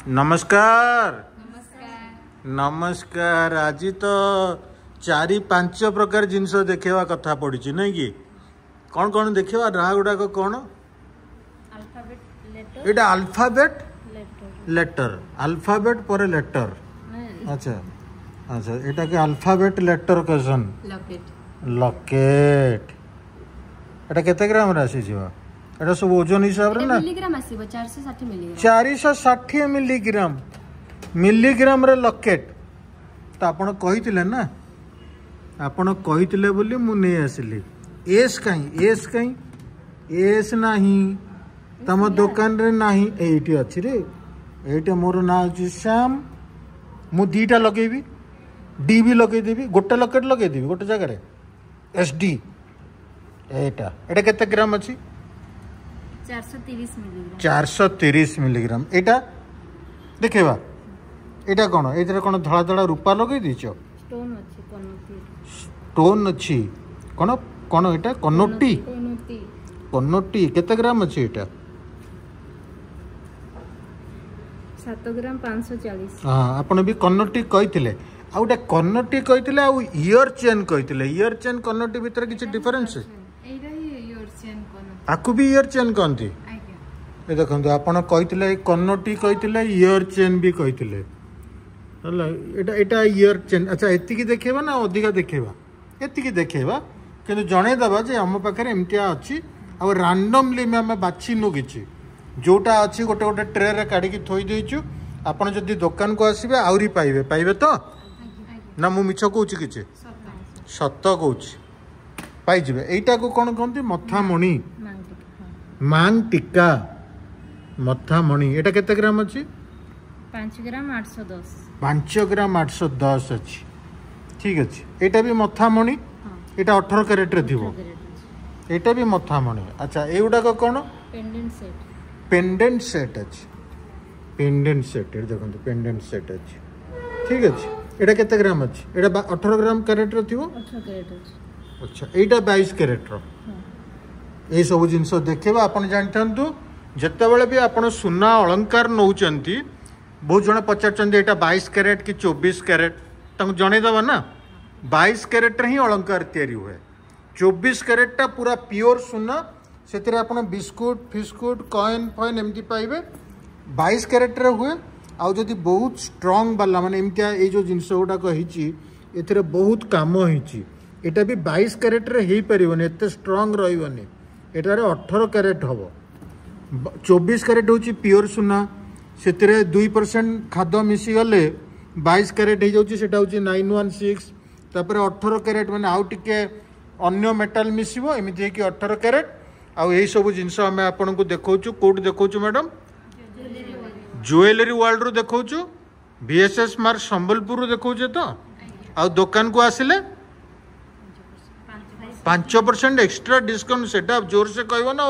नमस्कार नमस्कार। आज तो 4-5 प्रकार जिनस देखा कथा पड़ी नहीं कि कौन कौन देखा ना गुड़ाक कौन ये अल्फाबेट लेटर अल्फाबेट पर लेटर अच्छा अच्छा एटा के अल्फाबेट लेटर क्वेश्चन लकेट एटा केते ग्राम रे आसी जीवा एटा सब ओजन हिसाब रे ना मिलीग्राम आसीबो 460 मिलीग्राम मिलीग्राम रे लकेट तो आपण कहितिले ना आपण कहितिले बोली मु नै आसिली एस नाही तम दुकान रे नाही एठी अछि रे एठी मोर ना अछि श्याम मु दीटा लगेबी डी भी लगे देबी गोटे लकेट लगे देबी गोटे जगह रे एस डी एटा एटा केते ग्राम अछि 430 मिलीग्राम एटा देखेबा एटा कोन एतरे कोन धळा धळा रूपा लगे दिछो स्टोन अछि कोन कोन एटा कन्नोटी केते ग्राम अछि एटा 7 ग्राम 540 हां आपण भी कन्नोटी कहिथिले आ उटा कन्नोटी कहिथिले आ इयर चेन कन्नोटी भीतर किछ डिफरेंस एटा इयर चेन कन्नोटी आकु भी इयर चेन कहंती ए देखंतु आपण कहिथिले कन्नोटी कहिथिले इयर चेन भी कहिथिले हला एटा इयर चेन अच्छा एति की देखेबा ना अधिका देखेबा एति की देखेबा किंतु जणे दबा जे हम पाखरे एमतिया अछि आ रैंडमली में हम बाछि नु किछि जोटा अच्छी गोटे गोटे ट्रे रे काढ़ी थोई देइछु आपण जदि दुकान को आसीबे आउरी पाइबे तो ना मु मिछ कहूची किछि सत कहूची पाई जिबे एटा को कोन कहंती मथामणी मांग टिक्का मथामणी एटा केते ग्राम अछि 5 ग्राम 810 5 ग्राम 810 अछि ठीक अछि एटा भी मथामणी एटा 18 कैरेट रे थिबो एटा भी मथामणी अच्छा एउडा को कोन पेंडेंट सेट अच्छी पेंडेंट सेट देखो पेंडेंट सेट अच्छी ठीक अच्छे एटा केते ग्राम अच्छी एटा 18 ग्राम कैरेट रो थिवो 18 कैरेट अच्छी अच्छा एटा 22 कैरेट रो ए सब जिंस देखबा आपण जानथंतु जत्ते बेले भी आपण सुना अलंकार नउचंती बहुत जण पचारचंदी एटा 22 कैरेट कि 24 कैरेट तंग जणे दबा ना 22 कैरेट रे ही अलंकार तयारी हुए 24 कैरेट टा पूरा प्योर सुना से बिस्कुट फिस्कुट कॉइन फॉइन एमती पाइबे 22 कैरेट रे हुए आउ जदि बहुत स्ट्रांग वाला माने एमतिया ए जो जिंस गुडा कहिची एथरे बहुत काम होईची एटा भी 22 कैरेट रे हेई परिबने एते स्ट्रांग रहिबने एटारे 18 कैरेट हबो 24 कैरेट होची प्योर सुना सेतरे 2% खाद्य मिसी गले 22 कैरेट हे जाउची सेटा होची 916 तापर 18 कैरेट माने आउ टिके अन्य मेटल मिसिबो एमिति हे कि 18 कैरेट आउ यही सब जिनस आम आपन को देखौछु कोड देखौछु मैडम ज्वेलरी वर्ल्ड रो देखौछु बीएसएस मार्क संबलपुर रो देखौछु तो आउ दुकान को आसिले 5% एक्स्ट्रा डिस्काउंट सेटा जोर से कहबो ना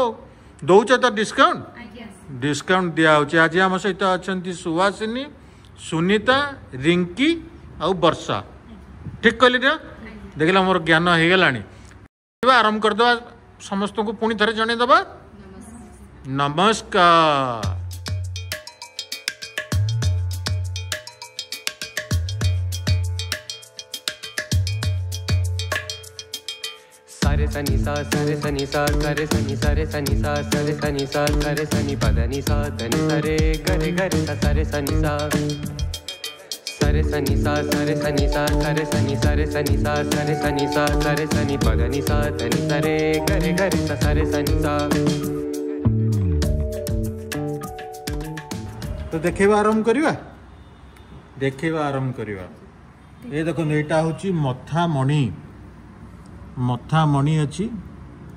दउछ तो डिस्काउंट दिया होछि आज हम सहित अछंती सुवासिनी सुनीता रिंकी आउ वर्षा ठीक कहली रे देखला मोर ज्ञान हे गेलानी आरंभ कर दो समस्त को पुणी थे जन दबा नमस्कार सारे सनी सा सारे सनी सा करे सनी सारे सनी सा सारे सनी सा करे सनी पदनी सा धनी सारे गरे गरे सा सारे सनी सा सारे सनी सा सारे सनी सा करे सनी सारे सनी सा सारे सनी सा करे सनी पदनी सा धनी सारे गरे गरे सा सारे सनी सा तो देखिबा आरंभ करिवा ए देखो एटा होची मथामणी अछि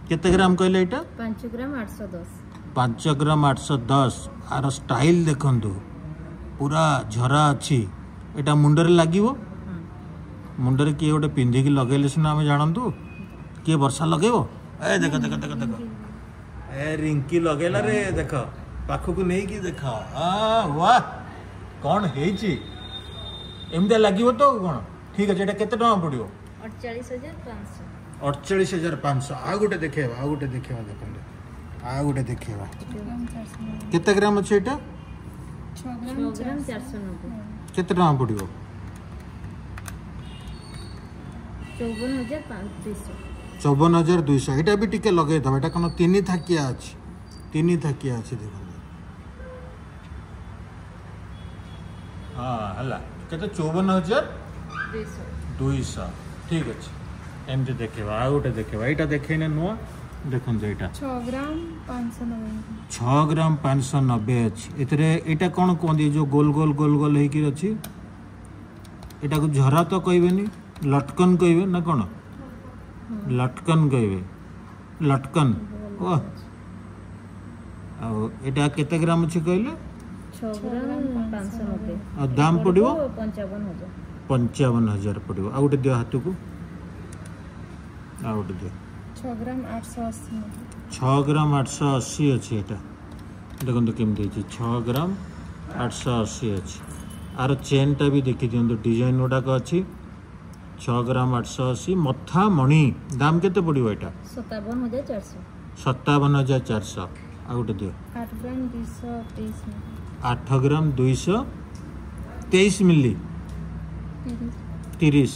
केते ग्राम कहले एटा 5 ग्राम 810 5 ग्राम 810 आर स्टाइल देखंतु पूरा झरा अछि एटा मुंडर लागिवो मुंडर किए गोटे पिंधि की लगेले सिना आम जानतु किए वर्षा लगेबो ए देख देख देख देख ए रिंकी लगेला रे देख पाखु को नहीं की देख वाह कौन हेची एमदा लागिवो तो कोन ठीक अछि एटा केते टका पड़ियो 48500 आ गोटे देखेबा देखंदे आ गोटे देखेबा केते ग्राम अछि एटा 6 ग्राम 490 केते टका पड़िबो 54200 54,200 एटा भी टिके लगे दबा एटा कोन तीन थाकिया अछि देखो हां हला केते 54,200 ठीक अछि एमते देखेबा आ गोटे देखेबा एटा देखेने नुआ देखन जे एटा 6 ग्राम 590 6 ग्राम 590 अछि एतरे एटा कोन कोंदी जो गोल गोल गोल गोल हे कि अछि एटा को झरा तो कहबेनी लटकन कहबे ना कोन लटकन कहबे लटकन ओ आ एटा केते ग्राम अछि कहले 6 ग्राम 590 आ दाम पड़िबो 55000 55,000 पड़िबो आ गोटे दियो हाथ को आ गोटे दियो 6 ग्राम 880 6 ग्राम 880 अछि एटा देखन तो केम देछि 6 ग्राम 880 अछि आर चेन टा भी देखि दियंतो डिजाइन ओडा को अछि 6 ग्राम 880 मथा मणि दाम केते पड़िबो एटा 57,400 आ गोटे दियो 8 ग्राम 223 8 ग्राम 223 मिली 30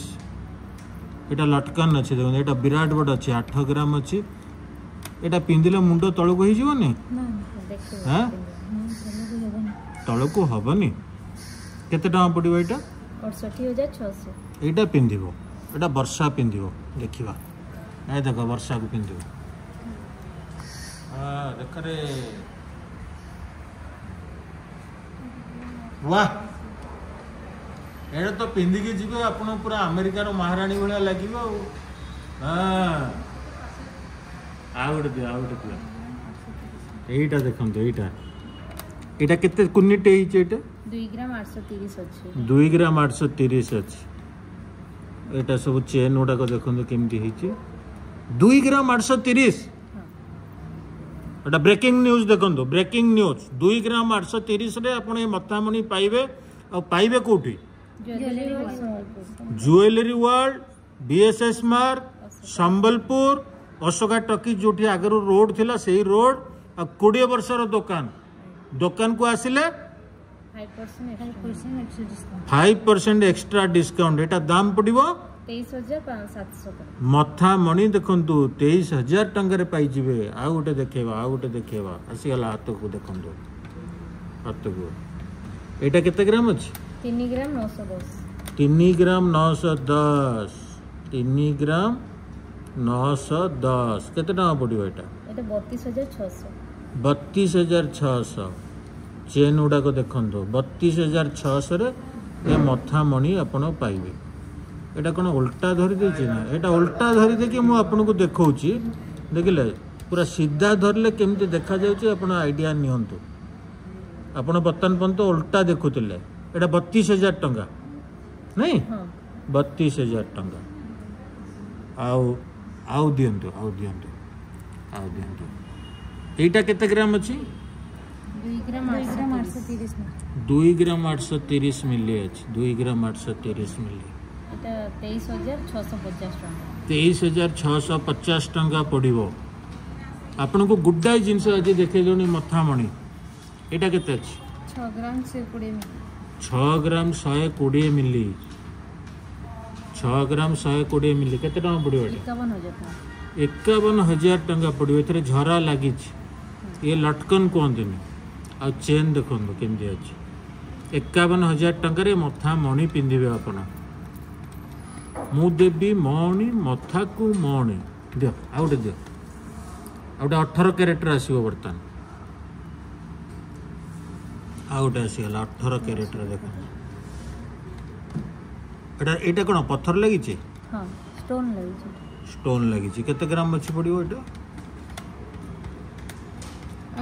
एटा लटकन अछि देखो एटा विराट बड़ अछि 8 ग्राम अछि एटा पिंदिले मुंडो तळको होई जीवनी हां तळको हबनी केते टका पड़िबो एटा 68600 एटा पिंदिबो एटा वर्षा पिंदिबो देखिबा ए देखो वर्षा को पिंदिबो हां देख रे वाह एटा तो पिंदी के जीवे आपण पूरा अमेरिकार महारानी भलिया लागिबो हां आउट दियो एटा देखंतो एटा केते कुनिटे हिचे एटा 2 ग्राम 830 अछि 2 ग्राम 830 अछि एटा सब चेन ओडा को देखंतो केमती हिचे 2 ग्राम 830 एटा ब्रेकिंग न्यूज देखंतो ब्रेकिंग न्यूज 2 ग्राम 830 रे आपण ए मथामणी पाइबे आ पाइबे कोठी jewellery world BSS mark Sambalpur Ashoka talkie जोठी आगरो रोड थिला सेही रोड आ 20 वर्षर दुकान को आसिले 5% एक्स्ट्रा डिस्काउंट एटा दाम पड़िबो 23700 मथा मणि देखंतु 23000 टंका रे पाई जिवे आ गोटे देखेबा आसी गला हाथ को देखंतु हाथ को एटा केते ग्राम अछि 3 ग्राम 910 3 ग्राम 910 3 ग्राम 910 केते टका पड़िबो एटा 32600 चेन उडा को देखंतो 32600 रे ए मथा मणि आपण पाइबे एटा कोन उल्टा धरि देछि ना एटा उल्टा धरि दे के मु आपण को देखौछि देखिले पूरा सीधा धरले केमते देखा जाउछि आपण आईडिया नियंतु आपण बर्तन पंत उल्टा देखुतिले एटा 32000 टंका नहीं 32000 टंका आउ दियंतु एटा केते ग्राम अछि 2 ग्राम 830 2 ग्राम 830 मिली अछि 2 ग्राम 830 मिली एटा 23650 टका 23650 टंका पड़िबो आपण को गुड्डा जिंस आज देखे जोनी मथामणी एटा केते अछि 6 ग्राम 120 मिली 6 ग्राम 120 मिली केते टका पड़िबो एटा 51000 टंका पड़िबो एथरे झरा लागि छी ये लटकन कोंदिनी आ चेन देखंदो केमदी अछि 51000 टंका रे मथा मणि पिंदिबे आपण मु देवी मणि मथा को मणि दियो आउटे 18 कैरेक्टर आसीबो बर्तन आउट आसीगला 18 कैरेक्टर देखो एटा कोन पत्थर लागि छी हां स्टोन लागि छी केते ग्राम अछि पड़िबो एटा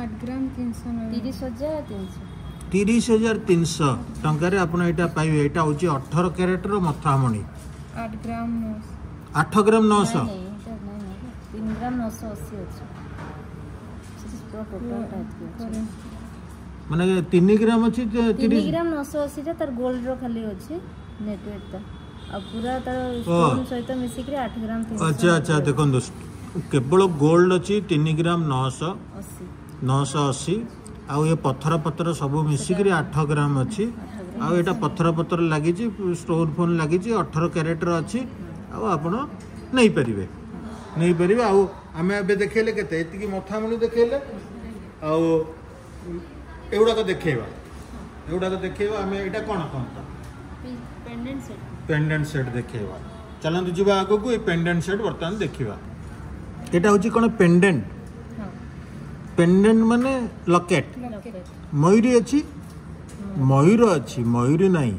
8 ग्राम 30300 टंका रे आपण एटा पाइबे एटा होची 18 कैरेक्टर मथामणी 8 ग्राम 8 ग्राम 900 3 ग्राम 980 अछि माने 3 ग्राम अछि 3 ग्राम 980 ता तार गोल्ड रो खाली अछि नेटवेट ता आ पूरा तार स्टोन सहित मिसी के 8 ग्राम 300 अच्छा देखन केवल गोल्ड अछि 3 ग्राम 980 आउ ये पत्थर पत्थर सब मिसिक 8 ग्राम अच्छी आउ एटा पत्थर पत्थर लगी स्टोन फोन लगी 18 कैरेट अच्छी आपण नहीं पारे नहीं पारे आम ए देखेले के मथामुनि देखेले आउड़ाक देखा एगुड़ाक देखा आम यहाँ कौन कहता पेंडेंट सेट देखा चलते जी आग को पेंडेंट सेट बर्तमान देखा यहाँ हूँ कौन पेंडेंट पेंडेंट माने लकेट मयूरी अच्छी मयूर अच्छी मयूरी नहीं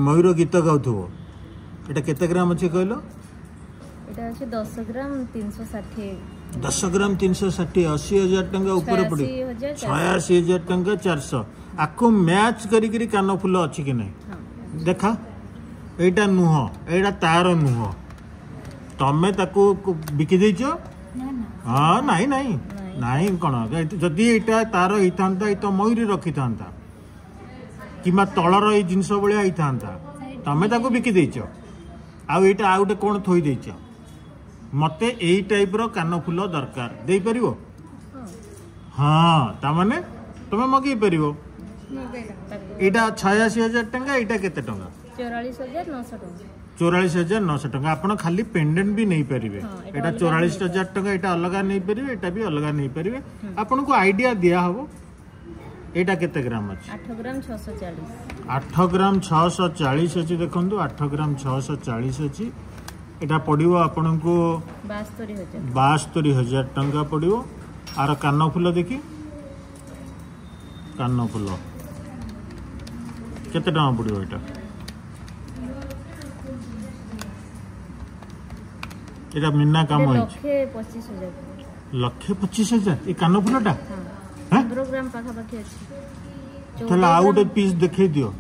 मयूर गीत गाउथबो एटा केते ग्राम अच्छी कहलो एटा अछि 10 ग्राम 360 10 ग्राम 360 80,000 टंका ऊपर पड़ी 86,000 टंका 400 आको मैच करी कान फूल अच्छी कि नहीं देखा एटा नुह एटा तार नुह तमे ताको बिकी देइछो हाँ नहीं नहीं नहीं कौन जदि यहाँ तार होता तो मयूरी रखी था कि तलर ये जिनस भाया होता तमें ताको बिकी देच आउ गोटे कौन थोई देच मत यही टाइप कान फूल दरकार दे पार हाँ ताने तुम मगे पार यहाँ 86,000 टंका यहाँ केते टंका 44,900 टंका आप खाली पेंडेंट भी नहीं पारे यहाँ 44,000 टंका यहाँ अलग नहीं पारे यहाँ भी अलग नहीं पारे आपन को आइडिया दिया हम यहाँ केते ग्राम अच्छे 8 ग्राम 640 8 ग्राम 640 अच्छी देखो 8 ग्राम 640 अच्छी यहाँ पड़ो आपन को 72,000 टंका पड़ो आर कान फूल देखी कान फूल केते टंका पड़ो यहाँ एटा मीना काम होई 1,25,000 ये कान फूलटा 15 ग्राम पाखा पाखी अछि तले आ गोटे पीस देखै दियो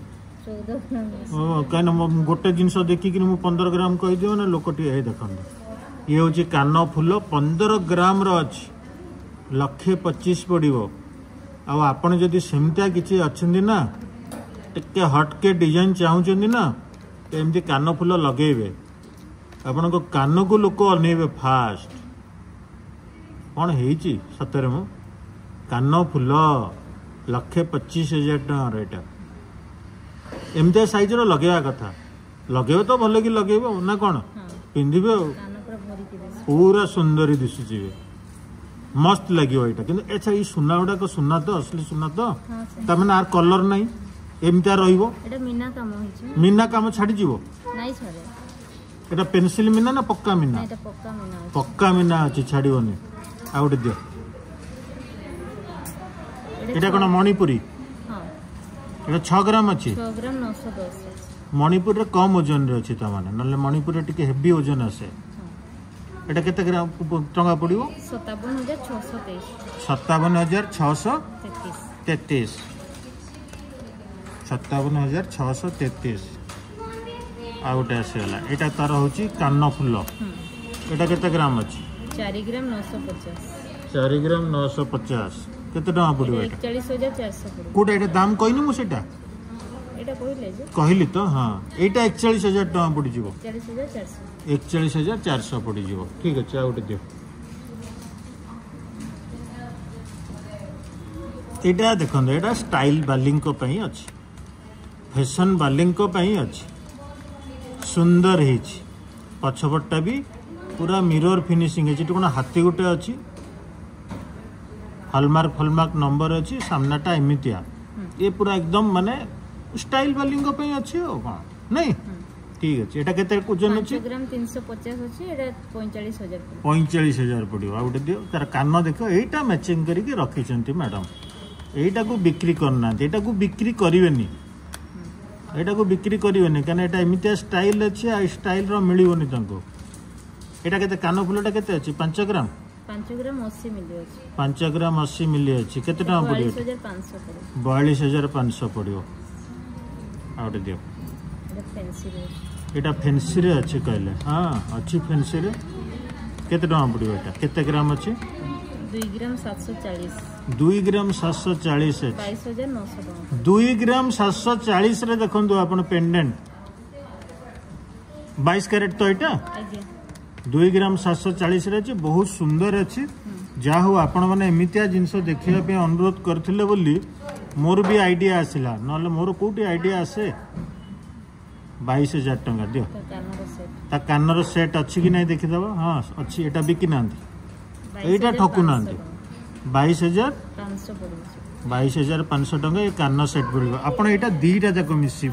14 ग्राम ओ कान गोटे जिंस देखि कि 15 ग्राम कहि दियो ना लोकटी ए देखन ये होची कान फूल 15 ग्राम रो अछि 1,25,000 पड़िबो आ आपण जदी सेमता किछि अछंदी ना टिके हट के डिजाइन चाहउचंदी ना एमती कान फूल लगेबे आपण को कान को लोक अनेबे फास्ट कौन है सतरे मो कान फूल 1,25,000 टଙ୍କା रेटा एमती साइज लगे कथा लगे तो भल कि लगे ना कौन पिंधे पूरा सुंदर दिशुचे मस्त लगे यहाँ कि अच्छा ये सुना गुड़ाक सुना तो असली सुना तो तमें आर कलर ना एमती मीना काम छाड़ी एटा पेंसिल मीना ना पक्का मीना पक्का मीना अच्छी छाड़बनी आ गए दियो एटा कौन मणिपुरी एटा 6 ग्राम अच्छी मणिपुर कम ओजन रे अच्छी तमाने नले मणिपुर टिके हेवी ओजन आसे एटा केते ग्राम टंका पड़िबो 57,633 57,633 आ गोटे आसीगला यहाँ तार हूँ कान फूल यहाँ केते ग्राम अच्छी 4 ग्राम 950 4 ग्राम 950 केते टका पड़ो 41,400 कोटा यहाँ दाम कहनी मुझे कहली तो हाँ यहाँ 41,000 टका पड़ जाव 41,400 पड़ जाव ठीक अच्छे आ गोटे दियो यहाँ देखो यहाँ स्टाइल बाली अच्छी फैशन बाली अच्छी सुंदर है पछपटा भी पूरा मिरर फिनिशिंग है कौन हाथी गोटे अच्छी हॉलमार्क फलमार्क नंबर अच्छी सामनाटा एमतिया ये पूरा एकदम माने स्टाइल वाली अच्छी कौन नहीं ठीक अच्छे यहाँ केते ओजन अच्छी 5 ग्राम 350 अच्छी एटा 45,000 45,000 पड़ो आ गोटे दियो तार कान देखो यहीटा मैचिंग करके रखी मैडम यहीटा को बिक्री करना यहाँ को बिक्री करेनि यहाँ को बिक्री करेनि क्या यहाँ एमती स्टाइल अच्छे आ स्टाइल मिलनी यहाँ के कान फूलटा के 5 ग्राम 5 ग्राम 80 मिली अच्छी 5 ग्राम 80 मिली अच्छी केते टका पड़ो 42,500 पड़ो आ गोटे दियो यहाँ फैंसी रे अच्छी कहले हाँ अच्छी फैंसी रे केते टका पड़ो यहाँ केते ग्राम अच्छी 2 ग्राम 740 2 ग्राम 740 है 22,900 2 ग्राम 740 रे देखंतु आपण पेंडेंट 22 कैरेट तो एटा 2 ग्राम 740 रे बहुत सुंदर अच्छी जहा हो आपण मैंने एमतिया जिनस देखा अनुरोध करथिले बोली मोर भी आइडिया आसला ना मोर कोटी आइडिया आसे 22,000 टंका दियो ता कानर सेट अच्छी कि नहीं देखीदेव हाँ अच्छी एटा बिकी ना एटा ठकु ना 22,500 टंका ये कान सेट पड़ो आपड़ यहाँ दीटा जाक मिसिक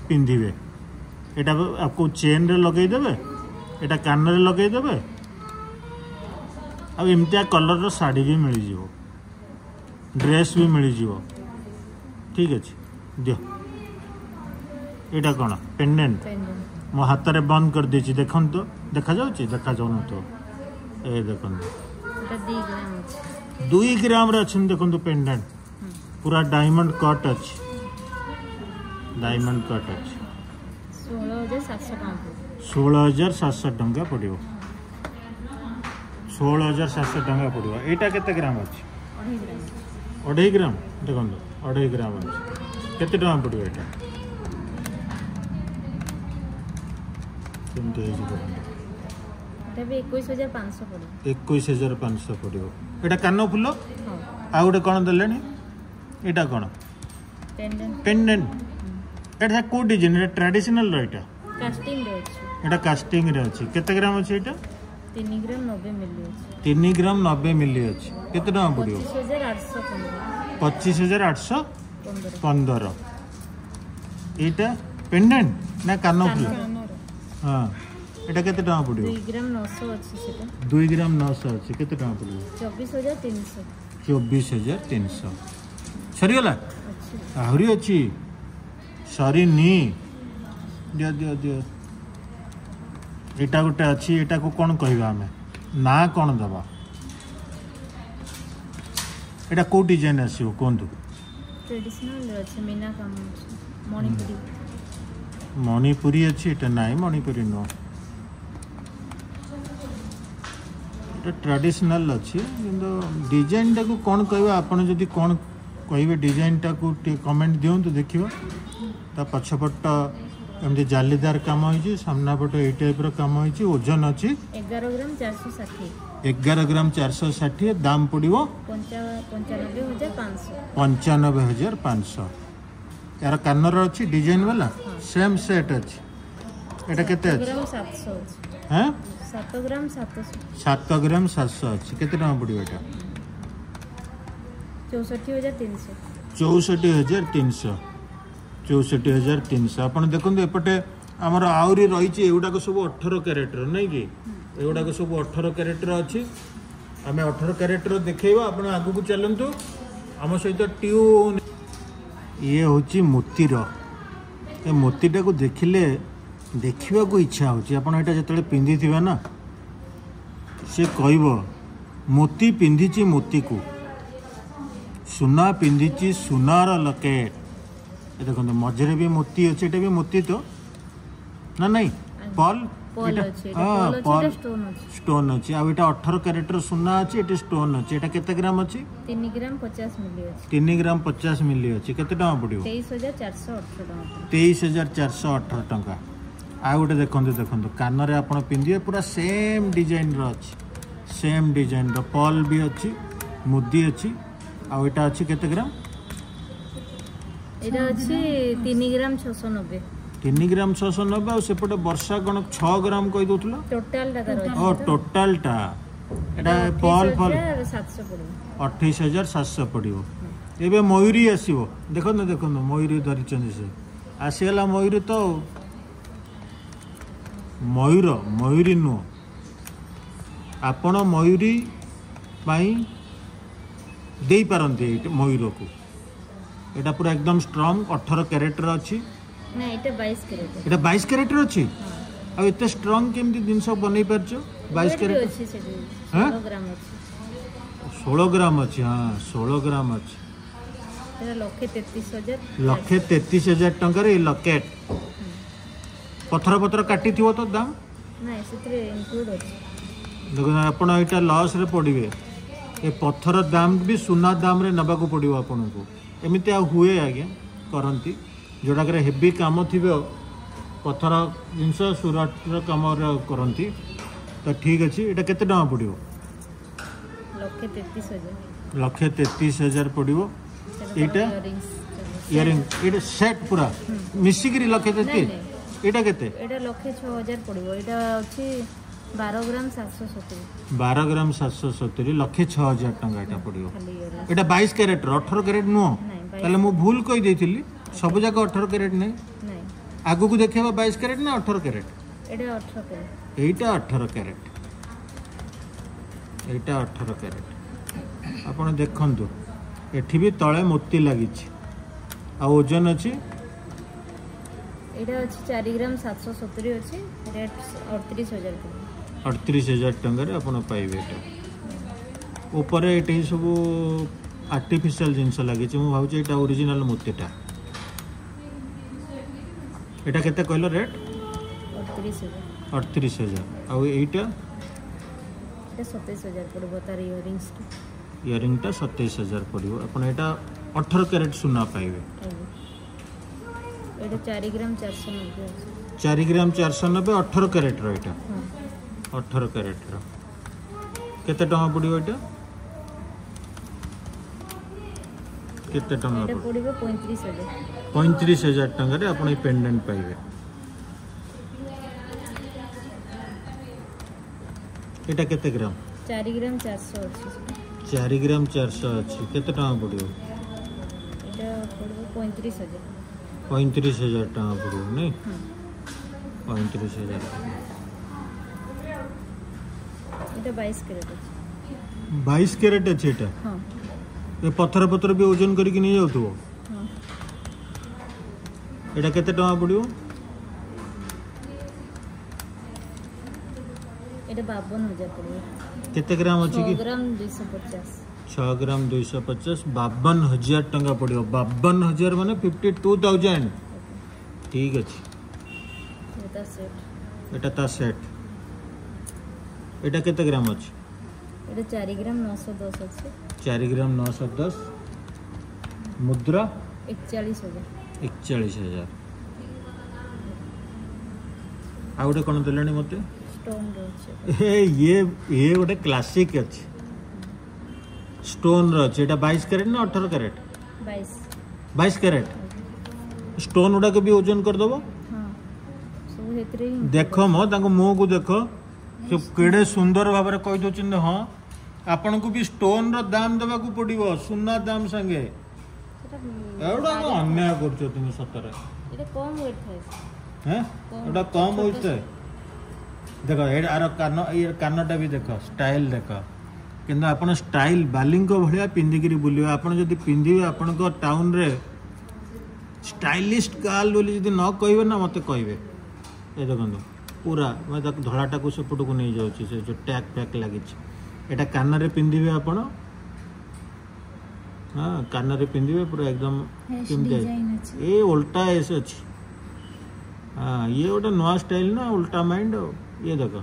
पिंधे एटा आपको चेन रे लगेदेवे एटा कान रे लगेदेवे आमतिया कलर शाढ़ी भी मिल जाव ड्रेस भी मिल जाव ठीक अच्छे दियो यहाँ कौन पेंडेंट मो हाथ में बंद कर दी देखो तो देखा देखा जाऊन तो ये देखो 2 ग्राम रे अच्छे देखो पेंडेंट पूरा डायमंड कट अच्छे डायमंड कट अच्छे 16,700 टंका पड़ो 16,700 टंका पड़ो यहाँ केते ग्राम अच्छे 2.5 ग्राम देखो 2.5 ग्राम अच्छे केते टंका पड़ो यहाँ 21,500 पड़ो यहाँ कान फुल आ गोटे कौन दे यहाँ कौन पेंडेंट एटा को डिजाइन एटा ट्रेडिशनल रो एटा कास्टिंग रे अछि केते ग्राम अछि एटा 3 ग्राम 90 मिली अछि 3 ग्राम 90 मिली अछि केते टका पड़ियो 25,815 एटा पेंडेंट ना कान फुल हां एटा केते टका पड़ियो 2 ग्राम 900 अछि सेटा 2 ग्राम 900 अछि केते टका पड़ियो 24,300 सरी गला आहुरी अछि सरी नी दियो दियो दियो एटा गोटे अच्छी एटा को कौन कहवा आम ना कौन दबा एटा को डिजाइन आसो कहतु ट्रेडिशनल अछि मीना काम अछि मणिपुरी मणिपुरी अच्छी एटा नाई मणिपुरी नो एटा ट्रेडिशनल अच्छी किंतु डिजाइन टा को कौन कहवा आपण जदी कौन कहबे डिजाइन टा को कमेंट दियंतु देखिबा ता पछपट एमती जालीदार काम होइछि सामना पट ए टाइप रो काम होइछि ओजन अछि 11 ग्राम 460 11 ग्राम 460 दाम पड़िबो 95,500 यार कानर अछि डिजाइन वाला सेम सेट अछि एटा केते अछि 700 अछि हैं 7 ग्राम 700 7 ग्राम 700 अछि केते टका पड़िबो एटा 64,300 64,300 आप देखो एपटे आमर आहरी रही एगुड़ाक सब 18 क्यारेटर नहीं कि एगुड़ाक सब 18 क्यारेटर अच्छी आम 18 क्यारेटर देखा आप आग को चलतु आम सहित ट्यून ये हूँ मोतीर ए मोतीटा को देखिले देखा इच्छा होता जो पिंधि थे ना से कह मोती पिंधि मोती को सुना पिंधि सुनार लकेट देखो मझे भी मोती अच्छे भी मोती तो ना नहीं पॉल पॉल स्टोन अच्छी आ 18 क्यारेटर सुना अच्छी ये स्टोन अच्छी ये केते ग्राम अच्छी 3 ग्राम 50 मिली अच्छी 3 ग्राम 50 मिली अच्छी केते टका पड़ियो 23,418 टका आ गोटे देखो कान रे आपण पिंधिए पूरा सेम डिजाइन रो अच्छी सेम डिजाइन रो पॉल भी अच्छी मुदी अच्छी आ एटा अच्छी केते ग्राम एटा अछि 3 ग्राम 690 3 ग्राम 690 आ सेपटे वर्षा गण 6 ग्राम कहि दोथला टोटल टा कर ओ टोटल टा एटा पॉल फॉल 28,700 पड़ो 28,700 पड़ियो एबे मयूरी आसीबो देखो मयूरी धरि चंदी से आसीला मयूरी तो मयूरी नो आपण मयूरी पाई दे पारंते मयूर को एटा पूरा एकदम स्ट्रांग 18 क्यारेटर अच्छी ना एटा 22 क्यारेटर एटा 22 क्यारेटर अच्छी आ एते स्ट्रांग केमती जिंस बनै परछो 22 क्यारेटर अच्छी से 16 ग्राम अच्छी 16 ग्राम अच्छी हां 16 ग्राम अच्छी एटा 1,33,000 टंका रे लकेट पत्थर काटी थिवो तो दाम ना सेतरे इंक्लूड अछि देखो आपण एटा लॉस रे पड़िबे ए पत्थर दाम भी सुना दाम रे नबा को पड़िबो आपण को एमती हुए आज्ञा करती जोटा हेवी काम थी पत्थर जिनस सुरट कम करती तो ठीक अच्छे यहाँ केते टका पड़ो लक्षे 1,33,000 पड़ो एटा इयरिंग एटा सेट पूरा मिसिक लक्षे 33 एटा केते एटा लक्षे 6,000 पड़ो एटा अछि 12 ग्राम 770 12 ग्राम 770 लक्षे 6,000 टंका एटा पड़ो एटा 22 कैरेट 18 कैरेट नुह ताले मु भूल कहि देथिली सब जाक 18 कैरेट नै नहीं आगु को देखिबा 22 कैरेट ना 18 कैरेट एटा 18 कैरेट एटा 18 कैरेट एटा 18 कैरेट आपण देखंतु एठी भी तळे मोती लागि छी आ ओजन अछि एटा अछि 4 ग्राम 770 अछि रेट 38,000 पड़ो 38,000 टंका आप पाइबे ऊपर ये सब आर्टिफिशियल जिनस लगी मुझे भाव ये ओरिजिनल मोतीटा एटा केते कहल रेट 38,000 आउ एटा 27,000 पड़ो तार इयरिंग टा 27,000 पड़ो अपन एटा 18 कैरेट सुना पाइबे एटा 4 ग्राम 490 4 ग्राम 490 18 कैरेट रो एटा 18 कैरेट रो केते टका पड़ियो एटा केते टका एटा पड़िबो 35,000 35,000 टका रे आपण ए पेंडेंट पाइबे एटा केते ग्राम 4 ग्राम 400 अछि 4 ग्राम 400 अछि केते टका पड़ियो एटा पड़िबो 35,000 35,000 टका पड़ियो नै 35,000 एटा 22 कैरेट अछि 22 कैरेट अछि एटा हां ए पत्थर पत्थर भी ओजन करके नहीं जाउतबो हां एटा केते टका पड़ियो एटा 52,000 पड़िबो केते ग्राम अछि 6 कि ग्राम 250 6 ग्राम 250 52,000 टका पड़ियो 52,000 माने 52,000 ठीक अछि एटा सेट एटा ता सेट एटा केते ग्राम अछि एटा 4 ग्राम 910 अछि 4 ग्राम 910 मुद्रा 41,000 41,000 आ गोटे कोन देलानी मते स्टोन रो अछि ये गोटे क्लासिक अछि स्टोन रो अछि एटा 22 कैरेट ना 18 कैरेट 22 कैरेट स्टोन उडा के भी ओजन कर दबो हां सब हेतरे देखो मो ताको मुंह को देखो से केड़े सुंदर भाव रे कहि दोचिन हां आपन को भी स्टोन रो दाम देबा को पड़िबो सुन्ना दाम संगे एवडा अन्याय करछो तुम सतरे एटा कम वेट थाए हैं एटा कम होइते देखो ए आर कान ए कानटा भी देखो स्टाइल देखो किंतु आपण स्टाइल बालिंग को भलिया पिंदिगिरी बुलियो आपण जदी पिंदिबे आपण को टाउन रे स्टाइलिस्ट गाल बोली जदी न कहबे ना मते कहबे ए देखंतु पूरा मैं तक धड़ाटा को सेपट को नहीं जाउची से जो टैग पैक लागि छी एटा कान रे पिंदिबे आपण हां कान रे पिंदिबे पूरा एकदम केमते ए उल्टा ऐसे अछि हां ये ओटा नवा स्टाइल ना उल्टा माइंड ये देखो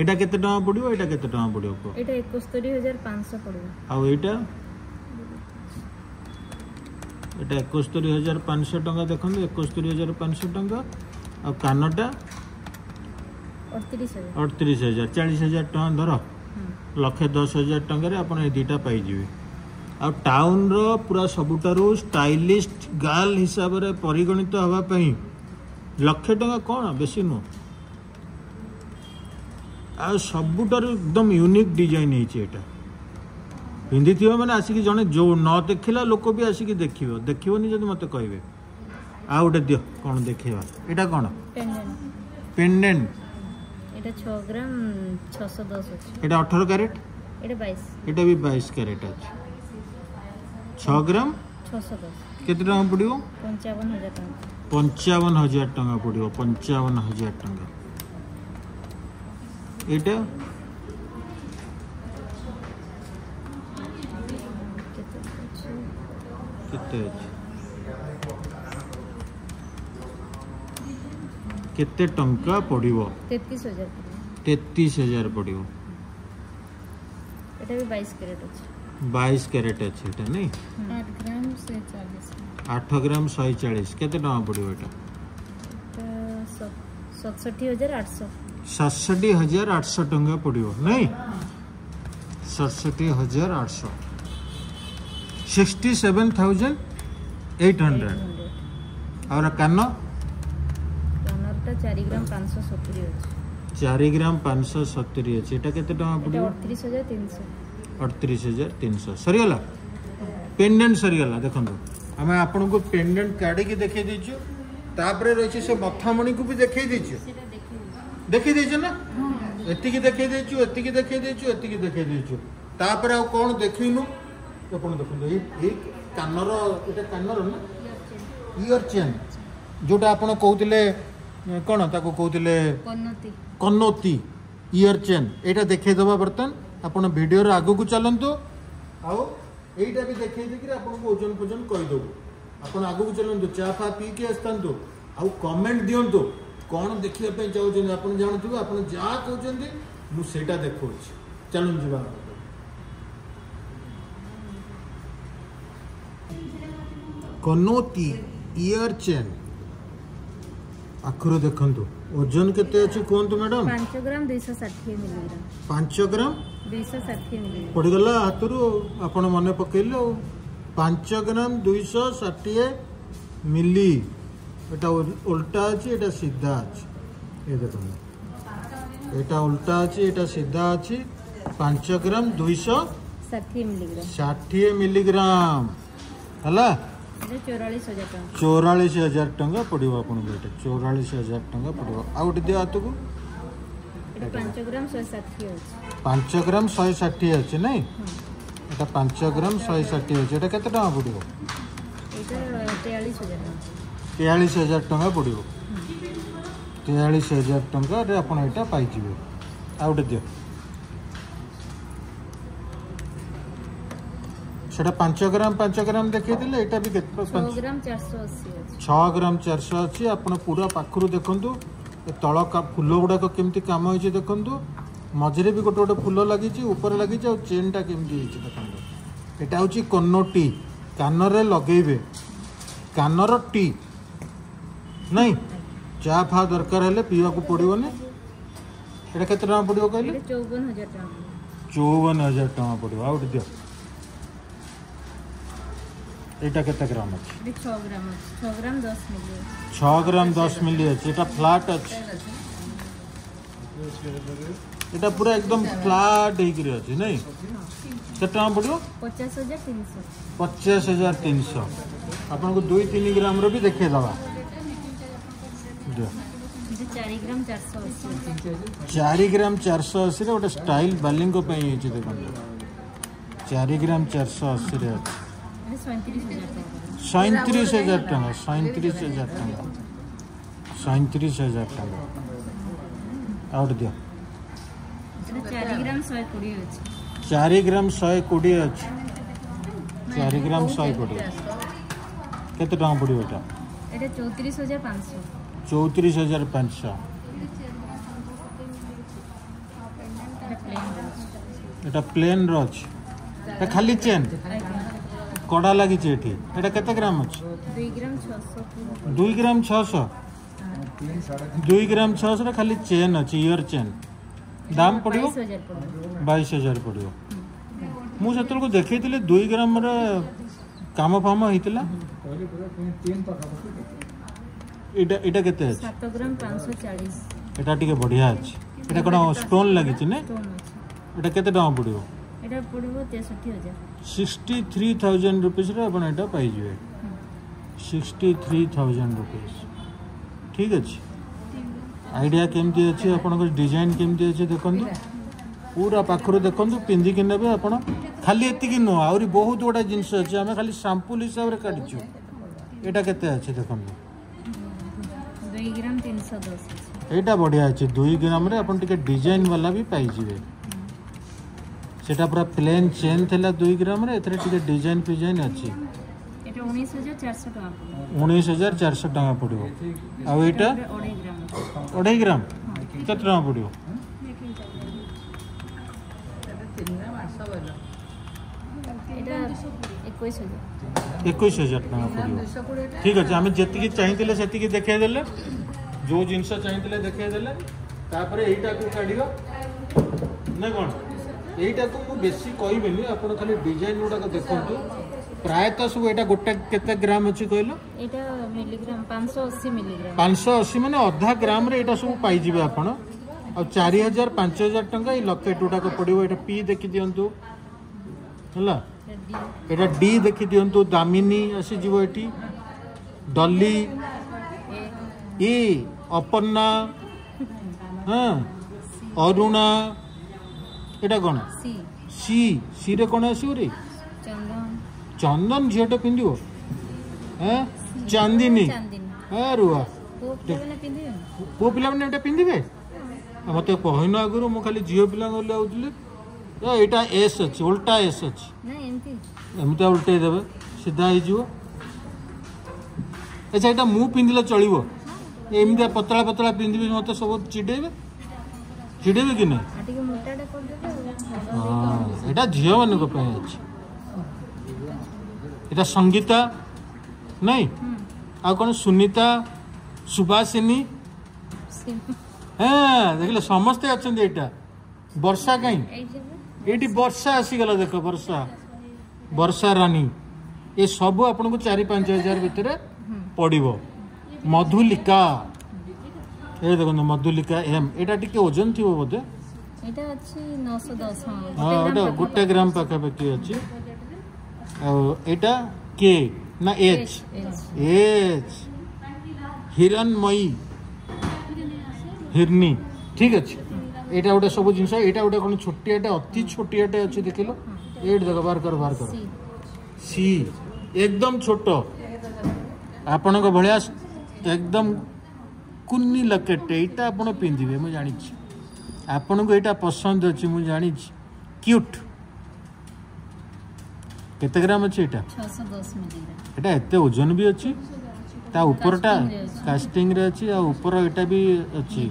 एटा केते टका पड़ियो एटा केते टका पड़ियो को एटा 71,500 पड़ियो आ एटा 71,500 टका देखन 71,500 टका आ कानटा 38,000 40,000 टका धर 1,10,000 टका रे आपण ए दीटा पाई जिवे आ टाउन रो पूरा सबुटारो स्टाइलिस्ट गाल हिसाब रे परिगणित हवा पई 1,00,000 टका कोन बेसी नो आ सबुटार एकदम यूनिक डिजाइन है पिंधि थी मैंने आसिक जड़े जो न देखला लोक भी आसिक देखनी जब मत कहे आ गोटे दियो कौन देखा यहाँ कौन पेंडेंट एटा 6 ग्राम 610 अछि एटा 18 कैरेट एटा 22 एटा भी 22 कैरेट अछि 6 ग्राम 610 केते टका पड़ियो 55,000 टका 55,000 टका पड़ियो 55,000 टका एटा केते केते टंका पड़ियो 33,000 पड़ियो एटा भी 22 कैरेट अछि 22 कैरेट अछि एटा नहीं 8 ग्राम 140 8 ग्राम 140 केते टका पड़ियो एटा 67,800 67,800 टंका पड़ो नहीं 67,800 67,800 और कान कानरटा 4 ग्राम 570 अछि 4 ग्राम 570 अच्छे एटा केते टका पड़ो 38,300 38,300 सरीगला पेंडेंट सरीगला देखो आम आपन को पेंडेंट काढ़ी की देखे दीचु तापरे रही से मथामणि को भी देखे दीचु देखी दीचु ना एति की देखे दीचु एति की देखे दीचु एति की देखे दीचु तापरे आ कोन देखिनु अपन देखो ये कानर एटा कानर ना ईयर चेन जोटा आपण कहउतिले कोन ताको कहउतिले कन्नति कन्नौती ईयर चेन एटा देखे दबा बर्तन आपण वीडियो रो आगु को चलंतु आउ एटा भी देखे देखि आपण को ओजन पोजन कहि दबो आपण आगु को चलंतु चा फा पी के आस्तंतु आउ कमेंट दियंतु कोन देखिया पे चाहू जे आपण जानथु आपण जा कहउचंदी मु सेटा देखौ छी चलुन जीवा कन्नौती ईयर चेन आखुर देखंतु ओजन केते अछि कोंतु मैडम 5 ग्राम 260 मिलीग्राम 5 ग्राम 260 मिलीग्राम पड़ गला हाथरू आपण मने पकेले 5 ग्राम 260 मिली एटा उल्टा अछि एटा सीधा अछि ए देखो एटा उल्टा अछि एटा सीधा अछि 5 ग्राम 260 मिलीग्राम हला 44,000 टंका पड़ो आपन 44,000 टंका पड़ो आउट दिया हाथ को 5 ग्राम 160 अछि 5 ग्राम 160 अच्छे नहीं एटा 5 ग्राम 160 अच्छे एटा केते टका पड़ो एटा 43,000 टंका पड़ो 43,000 टंका रे आपण एटा पाई जिवे आउट दियो सेटा 5 ग्राम देखै दिले एटा भी केते 6 ग्राम 480 अछि 6 ग्राम 400 अछि आपण पूरा पाखरु देखंतु तळ का फूल गुडा केमती काम होइছে देखंतु मझरे भी गोटे गोटे फूल लगी ऊपर लगी चेन टा केमती देखो यहाँ हूँ कन्नौटी कान रे लगेबे कानर टी नहीं चा फा दरकार है पीवा को पड़ोनी एटा केते टका पड़ो कहले 54,000 टका पड़ो आउट दियो एटा केते ग्राम अछि 6 ग्राम 10 मिली 6 ग्राम 10 मिली अछि एटा फ्लैट अछि एटा पूरा एकदम फ्लैट हेकरी अछि नहीं केते टका पड़ो 50,300 आपन को 2-3 ग्राम रो भी देखे दवा 4 ग्राम 480 4 ग्राम 480 रे ओटा स्टाइल बालिंग को पई अछि देखो 4 ग्राम 480 रे 37,000 टका 37,000 टका आउट दियो 4 ग्राम 120 अछि 4 ग्राम 120 अछि 4 ग्राम 120 केते टका पड़ियो एटा 34,500 34,500 एटा प्लेन रो अछि ए खाली चेन कड़ा लगी एठी एटा केते ग्राम अछि 2 ग्राम 600 2 ग्राम 600 रे खाली चेन अछि ईयर चेन दाम पड़ियो 22,000 पड़ियो मु सेतल को देखैतिले 2 ग्राम रे काम फाम हितला एटा केते अछि 7 ग्राम 540 एटा टिके बढ़िया अछि एटा कोन स्टोन लागि छि ने एटा केते टका पड़ियो एटा पड़िबो 63,000 63,000 रुपीस रे अपन एटा पाई जिवे 63,000 रुपीस ठीक अछि आइडिया केमती अछि अपन को डिजाइन केमती अछि देखंतु पूरा पाखरो देखंतु पिंदी कि नेबे अपन खाली एति कि नो आउरी बहुत गोटा जिंस अछि हमें खाली सैंपल हिसाब रे काढिछु एटा केते अछि देखंतु 2 ग्राम 310 एटा बढ़िया अछि 2 ग्राम रे अपन टिके डिजाइन वाला भी पाई जिवे सेटा पूरा प्लेन चेन थिला 2 ग्राम रे एथरे टिके डिजाइन पिजाइन अछि एटा 19,400 टका 19,400 टका पड़ियो आ एटा 2.5 ग्राम केते टका पड़ियो एटा 21,000 टका पड़ियो ठीक अछि हमें जति की चाहितिले सेति की देखाइ देले जो जिंस चाहितिले देखाइ देले तापर एटा को काढियो ना कोन एटा को मु बेसी कहबेनी आपण खाली डिजाइन गुडा को देखंतु प्रायतः सब एटा गोटे केते ग्राम अछि कहलो एटा मिलीग्राम 580 मिलीग्राम 580 माने आधा ग्राम रे एटा सब पाई जिवे आपण आ 4000 5000 टंका ई लॉकेट गुडा को पडियो एटा पी देखि दियंतु हला एटा डी देखि दियंतु दामिनी आसी जीवो एटी डली ए अपन्ना हाँ अरुणा एटा कोन सी सी सी रे कोन आसी रे चंदन चंदन झियोटे पिंदियो हैं चांदिनी चांदिनी ए रुआ को पिलाने पिंदियो को पिला माने एटा पिंदिबे मते कहनो आगुरु मु खाली झियो पिला गले आउतले ए एटा एस अछि उल्टा एस अछि ना एमती एमते उल्टे देबे सीधा ही जिवो अच्छा एटा मु पिंदिले चलिबो एमते पतला पतला पिंदिबे मते सब चिडेबे कि नहीं आटिके मोटाडा कर देबे हां एटा झियो मन को पे अछि एटा संगीता नहीं आ कोन सुनीता सुभासिनी हाँ देखले समस्ते अछन एटा वर्षा कहीं एटी वर्षा आसी गला देखो वर्षा वर्षा रानी ये सब आपन को 4-5 हजार भितर पड़िबो मधुलिका ए देखो मधुलिका एम एटा टिके ओजन थिबो बोधे एटा अछि 910 हां एटा गोटे ग्राम पाखा पाखी अछि आ एटा के ना एच एच हिरणमयी हिरनी ठीक अछि एटा गोटे सब जिंस एटा गोटे कोन छोटियाटा अति छोटियाटा अछि देखिलो एट देखो बार कर सी एकदम छोटो आपण को भलिया एकदम कुन्नी लकेट एटा आपण पिंदिबे मु जानि छी आपण को एटा पसंद अछि मु जानि छी क्यूट केते ग्राम अछि एटा 610 मिलीग्राम एटा एते ओजन भी अछि ता ऊपरटा कास्टिंग रे अछि आ ऊपर एटा भी अछि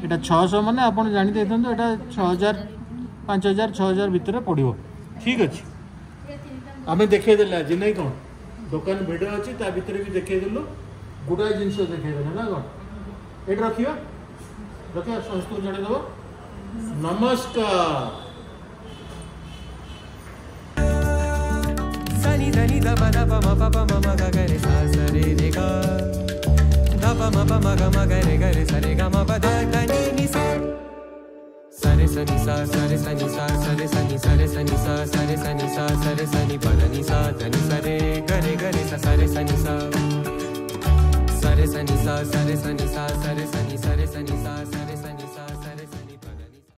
एटा 600 माने आपण जानि देथन एटा 6000 5000 6000 भीतर पड़िबो ठीक अछि आमे देखे देला जे नै कोन दुकान भिडियो अछि ता भीतर भी देखे देलो गुडा जिंस देखे देला ना कोन एट रखियो संस्कृत जड़े दो नमस्कार सनी धनी द प द प म प प म म ग ग रे सा स रे रे ग द प म प म ग रे स रे ग म प द ध नि नि सा स रे स नि सा स रे स नि सा स रे स नि सा रे स नि सा स रे स नि सा स रे स नि प द नि सा ध नि स रे ग रे सा स रे स नि सा स रे स नि सा स रे स नि सा स रे स नि सा रे स नि सा स रे स नि सा